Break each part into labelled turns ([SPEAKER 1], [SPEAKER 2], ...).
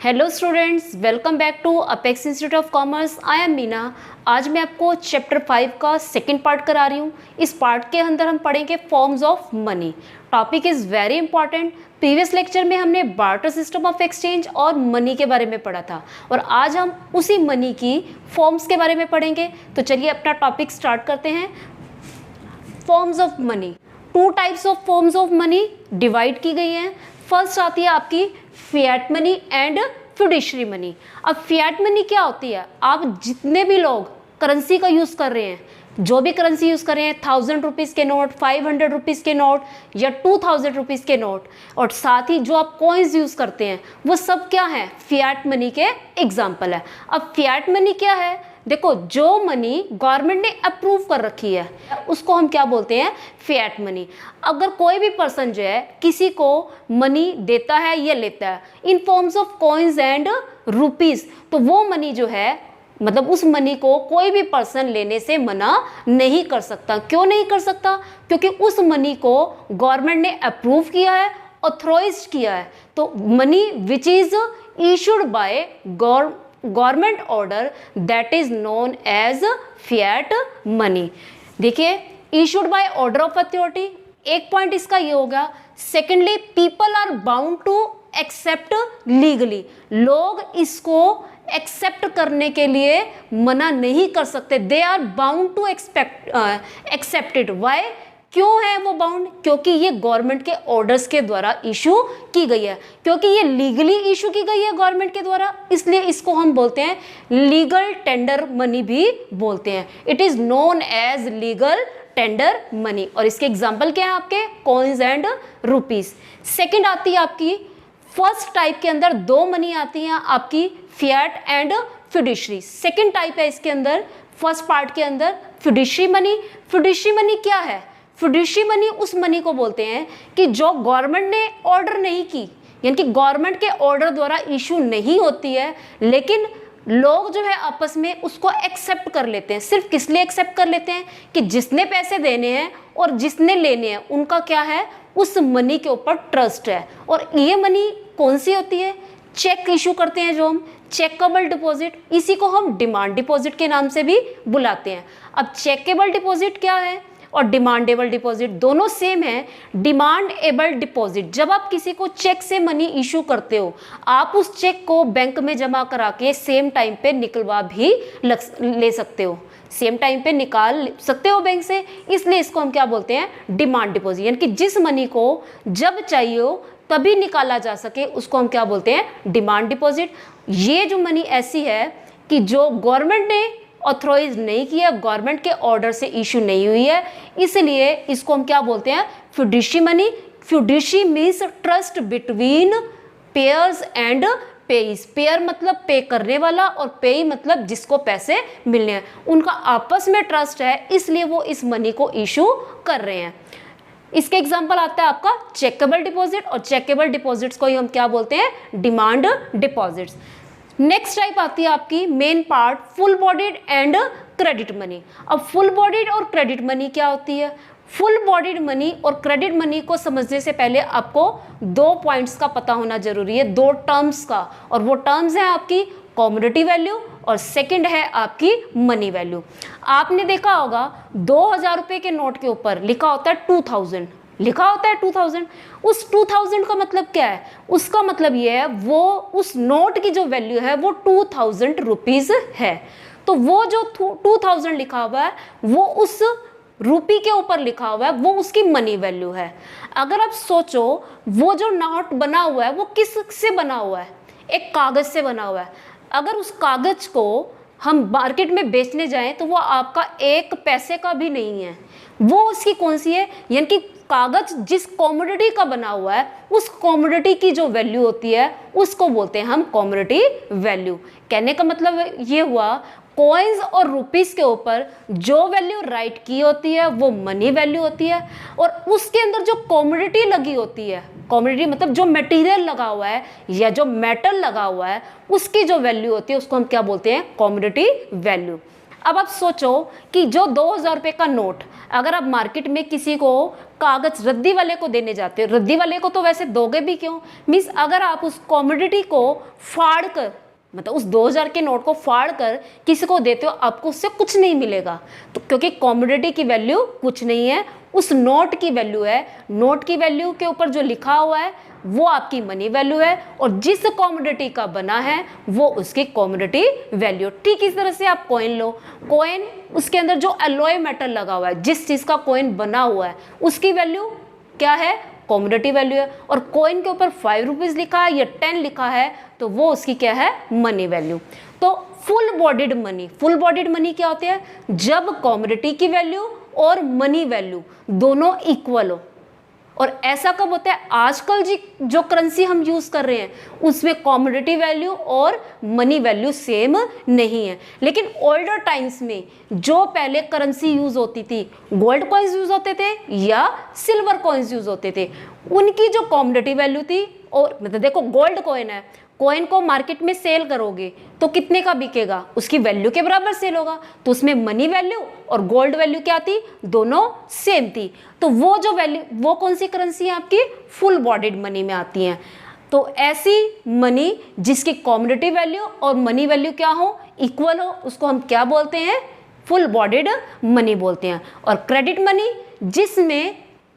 [SPEAKER 1] Hello students, welcome back to Apex Institute of Commerce. I am Meena. आज मैं आपको chapter 5 का सेकंड पार्ट करा रही हूँ। इस पार्ट के अंदर हम पढ़ेंगे forms of money. Topic is very important. Previous lecture में हमने बार्टर सिस्टम ऑफ एक्सचेंज और मनी के बारे में पढ़ा था और आज हम उसी मनी की फॉर्म्स के बारे में पढ़ेंगे। तो चलिए अपना टॉपिक स्टार्ट करते हैं। Forms of money, two types of forms of money divide की गई हैं। फर्स्ट आती है आपकी fiat money and fiduciary money. अब फिएट मनी क्या होती है? आप जितने भी लोग करेंसी का यूज़ कर रहे हैं, जो भी करेंसी यूज़ कर रहे हैं, 1000 रुपीज़ के नोट, 500 रुपीज़ के नोट या 2000 रुपीज़ के नोट, और साथ ही जो आप कॉइन्स यूज़ करते हैं, वो सब क्या है? फिएट मनी के एग्जाम्पल है। अब फिएट मनी क्या है? देखो, जो मनी गवर्नमेंट ने अप्रूव कर रखी है उसको हम क्या बोलते हैं? Fiat money. अगर कोई भी पर्सन जो है किसी को मनी देता है या लेता है in forms of coins and rupees, तो वो मनी जो है, मतलब उस मनी को कोई भी पर्सन लेने से मना नहीं कर सकता। क्यों नहीं कर सकता? क्योंकि उस मनी को गवर्नमेंट ने अप्रूव किया है, ऑथराइज किया है। तो money which is issued by government order, that is known as fiat money. देखिए, issued by order of authority, एक पॉइंट इसका ये होगा। Secondly, people are bound to accept legally, लोग इसको एक्सेप्ट करने के लिए मना नहीं कर सकते। They are bound to accept it. Why? क्यों है वो बाउंड? क्योंकि ये गवर्नमेंट के ऑर्डर्स के द्वारा इशू की गई है, क्योंकि ये लीगली इशू की गई है गवर्नमेंट के द्वारा, इसलिए इसको हम बोलते हैं लीगल टेंडर मनी भी बोलते हैं। It is known as legal tender money. और इसके एग्जाम्पल क्या है आपके? Coins and rupees. सेकेंड आती है आपकी, फर्स्ट टाइप के अंदर दो मनी आती हैं आपकी, fiat and fiduciary. Second type है इसके अंदर, फर्स्ट पार्ट के अंदर फिड्यूशियरी मनी। फिड्यूशियरी मनी क्या है? फिड्यूशियरी मनी उस मनी को बोलते हैं कि जो गवर्नमेंट ने ऑर्डर नहीं की, यानी कि गवर्नमेंट के ऑर्डर द्वारा इशू नहीं होती है, लेकिन लोग जो है आपस में उसको एक्सेप्ट कर लेते हैं। सिर्फ किस लिए एक्सेप्ट कर लेते हैं? कि जिसने पैसे देने हैं और जिसने लेने हैं, उनका क्या है? उस मनी के ऊपर ट्रस्ट है। और ये मनी कौन सी होती है? चेक इशू करते हैं जो हम, चेकेबल डिपॉजिट, इसी को हम डिमांड डिपॉजिट के नाम से भी बुलाते हैं। अब चेकेबल डिपॉजिट क्या है और डिमांडेबल डिपॉजिट, दोनों सेम है। डिमांडेबल डिपॉजिट, जब आप किसी को चेक से मनी इशू करते हो, आप उस चेक को बैंक में जमा करा के सेम टाइम पे निकलवा भी ले सकते हो, सेम टाइम पे निकाल सकते हो बैंक से, इसलिए इसको हम क्या बोलते हैं? Demand deposit. यानी कि जिस मनी को जब चाहिए हो तभी निकाला जा सके, उसको हम क्या बोलते हैं? Demand deposit. ये जो मनी ऐसी है कि जो गवर्नमेंट ने ऑथराइज नहीं किया, गवर्नमेंट के ऑर्डर से इशू नहीं हुई है, इसलिए इसको हम क्या बोलते हैं? Fiduciary money. Fiduciary means trust between payers and payees. Payer मतलब पे करने वाला और पेई मतलब जिसको पैसे मिलने हैं, उनका आपस में ट्रस्ट है, इसलिए वो इस मनी को इशू कर रहे हैं। इसके एग्जाम्पल आता है आपका चेकेबल डिपॉजिट, और चेकेबल डिपॉजिट्स को ही हम क्या बोलते हैं? Demand deposits. नेक्स्ट टाइप आती है आपकी main part, full bodied and credit money. अब फुल बॉडीड और क्रेडिट मनी क्या होती है? फुल बॉडीड मनी और क्रेडिट मनी को समझने से पहले आपको दो पॉइंट्स का पता होना जरूरी है, दो टर्म्स का, और वो टर्म्स हैं आपकी कमोडिटी वैल्यू और सेकंड है आपकी मनी वैल्यू। आपने देखा होगा 2000 रुपये के नोट के ऊपर लिखा होता है 2000, लिखा होता है 2000। उस 2000 का मतलब क्या है? उसका मतलब ये है वो उस नोट की जो वैल्यू है वो 2000 रुपीज है। तो वो जो 2000 लिखा हुआ है वो उस रुपी के ऊपर लिखा हुआ है, वो उसकी मनी वैल्यू है। अगर आप सोचो, वो जो नोट बना हुआ है वो किस से बना हुआ है? एक कागज से बना हुआ है। अगर उस कागज को हम मार्केट में बेचने जाएं तो वो आपका एक पैसे का भी नहीं है, वो उसकी कौन सी है? यानी कि कागज जिस कमोडिटी का बना हुआ है, उस कमोडिटी की जो वैल्यू होती है उसको बोलते हैं हम कमोडिटी वैल्यू। कहने का मतलब ये हुआ, कॉइन्स और रुपीस के ऊपर जो वैल्यू राइट की होती है वो मनी वैल्यू होती है, और उसके अंदर जो कमोडिटी लगी होती है, कमोडिटी मतलब जो मटेरियल लगा हुआ है या जो मेटल लगा हुआ है, उसकी जो वैल्यू होती है उसको हम क्या बोलते हैं? Commodity value. अब आप सोचो कि जो 2000 रुपये का नोट अगर आप मार्केट में किसी को कागज रद्दी वाले को देने जाते हो, रद्दी वाले को तो वैसे दोगे भी क्यों, मीन्स अगर आप उस कॉमोडिटी को फाड़ कर, मतलब उस 2000 के नोट को फाड़ कर किसी को देते हो, आपको उससे कुछ नहीं मिलेगा। तो क्योंकि कॉमोडिटी की वैल्यू कुछ नहीं है, उस नोट की वैल्यू है। नोट की वैल्यू के ऊपर जो लिखा हुआ है वो आपकी मनी वैल्यू है, और जिस कॉमोडिटी का बना है वो उसकी कॉमोडिटी वैल्यू। ठीक इस तरह से आप कॉइन लो, कॉइन उसके अंदर जो एलॉय मेटल लगा हुआ है, जिस चीज़ का कॉइन बना हुआ है उसकी वैल्यू क्या है, कॉमोडिटी वैल्यू है। और कॉइन के ऊपर 5 रुपीज़ लिखा है या 10 लिखा है तो वो उसकी क्या है, मनी वैल्यू। तो full bodied money, full bodied money क्या होती है, जब कॉमोडिटी की वैल्यू और मनी वैल्यू दोनों इक्वल हो। और ऐसा कब होता है, आजकल जो करेंसी हम यूज कर रहे हैं उसमें कॉमोडिटी वैल्यू और मनी वैल्यू सेम नहीं है। लेकिन ओल्डर टाइम्स में जो पहले करेंसी यूज होती थी, गोल्ड कॉइन्स यूज होते थे या सिल्वर कॉइन्स यूज होते थे, उनकी जो कॉमोडिटी वैल्यू थी, और मतलब देखो गोल्ड कॉइन है, कॉइन को मार्केट में सेल करोगे तो कितने का बिकेगा, उसकी वैल्यू के बराबर सेल होगा। तो उसमें मनी वैल्यू और गोल्ड वैल्यू क्या थी, दोनों सेम थी। तो वो जो वैल्यू, वो कौन सी करेंसी है आपकी, फुल बॉडीड मनी में आती हैं। तो ऐसी मनी जिसकी कॉमोडिटी वैल्यू और मनी वैल्यू क्या हो, इक्वल हो, उसको हम क्या बोलते हैं, फुल बॉडीड मनी बोलते हैं। और क्रेडिट मनी जिसमें,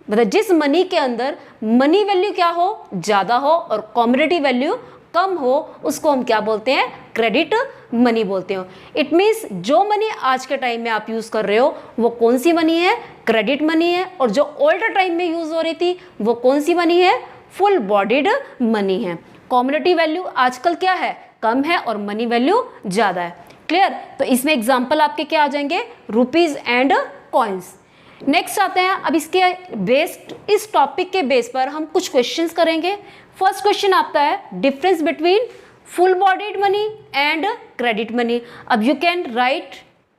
[SPEAKER 1] मतलब जिस मनी के अंदर मनी वैल्यू क्या हो, ज़्यादा हो और कॉमोडिटी वैल्यू कम हो, उसको हम क्या बोलते हैं, क्रेडिट मनी बोलते हो। इट मीन्स जो मनी आज के टाइम में आप यूज कर रहे हो वो कौन सी मनी है, क्रेडिट मनी है। और जो ओल्डर टाइम में यूज हो रही थी वो कौन सी मनी है, फुल बॉडीड मनी है। कॉमोडिटी वैल्यू आजकल क्या है, कम है, और मनी वैल्यू ज्यादा है। क्लियर। तो इसमें एग्जाम्पल आपके क्या आ जाएंगे, रुपीज एंड कॉइन्स। नेक्स्ट आते हैं, अब इसके बेस्ड, इस टॉपिक के बेस पर हम कुछ क्वेश्चंस करेंगे। फर्स्ट क्वेश्चन आता है difference between full bodied money and credit money. अब you can write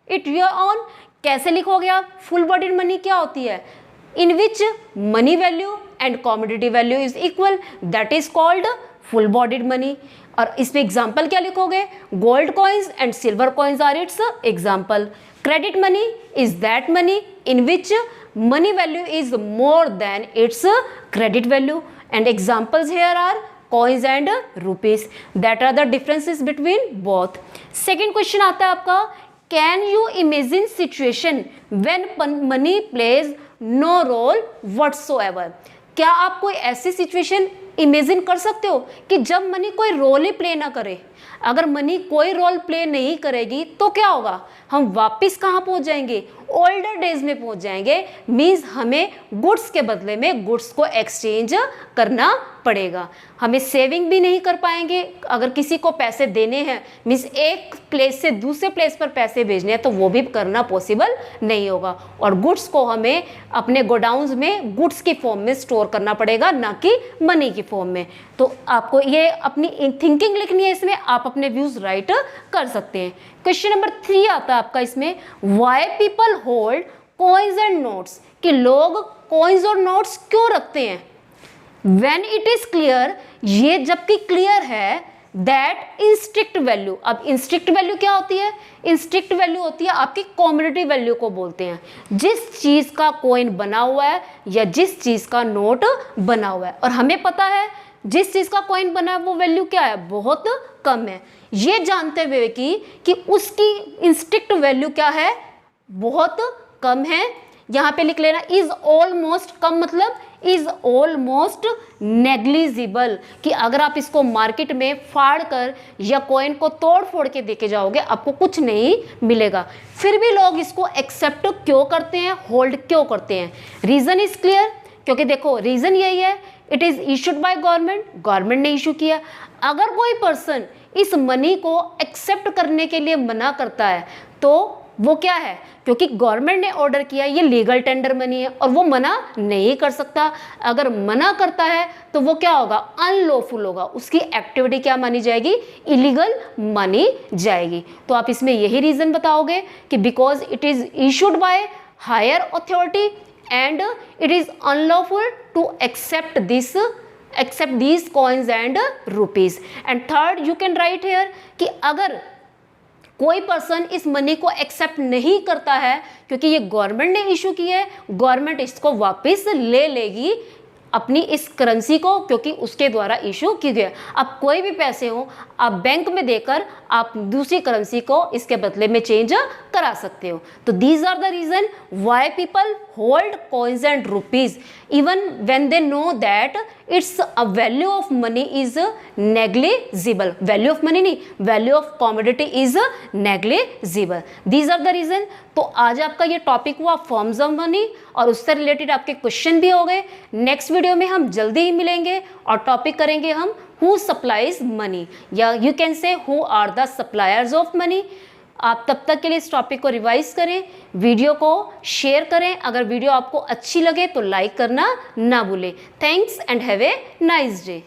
[SPEAKER 1] it your own. कैसे लिखोगे आप, फुल बॉडीड मनी क्या होती है, in which money value and commodity value is equal, that is called full bodied money. और इसमें example क्या लिखोगे, gold coins and silver coins are its example. Credit money is that money in which money value is more than its credit value, and examples here are coins and rupees, that are the differences between both. Second question आता है आपका, can you imagine situation when money plays no role whatsoever? क्या आप कोई ऐसी situation imagine कर सकते हो कि जब मनी कोई रोल ही प्ले ना करे। अगर मनी कोई रोल प्ले नहीं करेगी तो क्या होगा, हम वापस कहाँ पहुँच जाएंगे, ओल्डर डेज में पहुँच जाएंगे। मीन्स हमें गुड्स के बदले में गुड्स को एक्सचेंज करना पड़ेगा, हमें सेविंग भी नहीं कर पाएंगे। अगर किसी को पैसे देने हैं, मीन्स एक प्लेस से दूसरे प्लेस पर पैसे भेजने हैं, तो वो भी करना पॉसिबल नहीं होगा। और गुड्स को हमें अपने गोडाउन्स में गुड्स की फॉर्म में स्टोर करना पड़ेगा, ना कि मनी की फॉर्म में। तो आपको ये अपनी थिंकिंग लिखनी है, इसमें आप अपने व्यूज राइट कर सकते हैं। क्वेश्चन नंबर 3 आता है आपका इसमें, why people hold coins and notes, कि लोग कॉइन्स और नोट्स क्यों रखते हैं। When it is clear, ये जबकि क्लियर है, that इंस्ट्रिक्ट वैल्यू। अब इंस्ट्रिक्ट वैल्यू क्या होती है, इंस्ट्रिक्ट वैल्यू होती है आपकी कॉमोडिटी वैल्यू को बोलते हैं, जिस चीज का कॉइन बना हुआ है या जिस चीज का नोट बना हुआ है। और हमें पता है जिस चीज का कॉइन बना है वो वैल्यू क्या है, बहुत कम है। ये जानते हुए कि उसकी इंस्ट्रिक्ट वैल्यू क्या है, बहुत कम है, यहाँ पे लिख लेना इज ऑलमोस्ट, कम मतलब इज ऑलमोस्ट नेग्लिजिबल, कि अगर आप इसको मार्केट में फाड़ कर या कॉइन को तोड़ फोड़ के देके जाओगे आपको कुछ नहीं मिलेगा। फिर भी लोग इसको एक्सेप्ट क्यों करते हैं, होल्ड क्यों करते हैं, रीजन इज क्लियर। क्योंकि देखो रीजन यही है, it is issued by government, government ने इशू किया। अगर कोई पर्सन इस मनी को एक्सेप्ट करने के लिए मना करता है तो वो क्या है, क्योंकि गवर्नमेंट ने ऑर्डर किया, ये लीगल टेंडर मनी है और वो मना नहीं कर सकता। अगर मना करता है तो वो क्या होगा, अनलॉफुल होगा, उसकी एक्टिविटी क्या मानी जाएगी, इलीगल मानी जाएगी। तो आप इसमें यही रीजन बताओगे कि because it is issued by higher authority and it is unlawful to accept these coins and rupees. And third you can write here कि अगर कोई पर्सन इस मनी को एक्सेप्ट नहीं करता है क्योंकि ये गवर्नमेंट ने इशू की है, गवर्नमेंट इसको वापस ले लेगी अपनी इस करेंसी को, क्योंकि उसके द्वारा इशू की गई है। अब कोई भी पैसे हो आप बैंक में देकर आप दूसरी करेंसी को इसके बदले में चेंज करा सकते हो। तो these are the reason why people hold coins and rupees even when they know that it's a value of money is negligible. Value of money नहीं, value of commodity is negligible. These are the reason. तो आज आपका ये topic हुआ forms of money और उससे related आपके question भी हो गए। नेक्स्ट वीडियो में हम जल्दी ही मिलेंगे और टॉपिक करेंगे हम हु सप्लाइज मनी, या you can say who are the suppliers of money. आप तब तक के लिए इस टॉपिक को रिवाइज करें, वीडियो को शेयर करें। अगर वीडियो आपको अच्छी लगे तो लाइक करना ना भूलें। Thanks and have a nice day.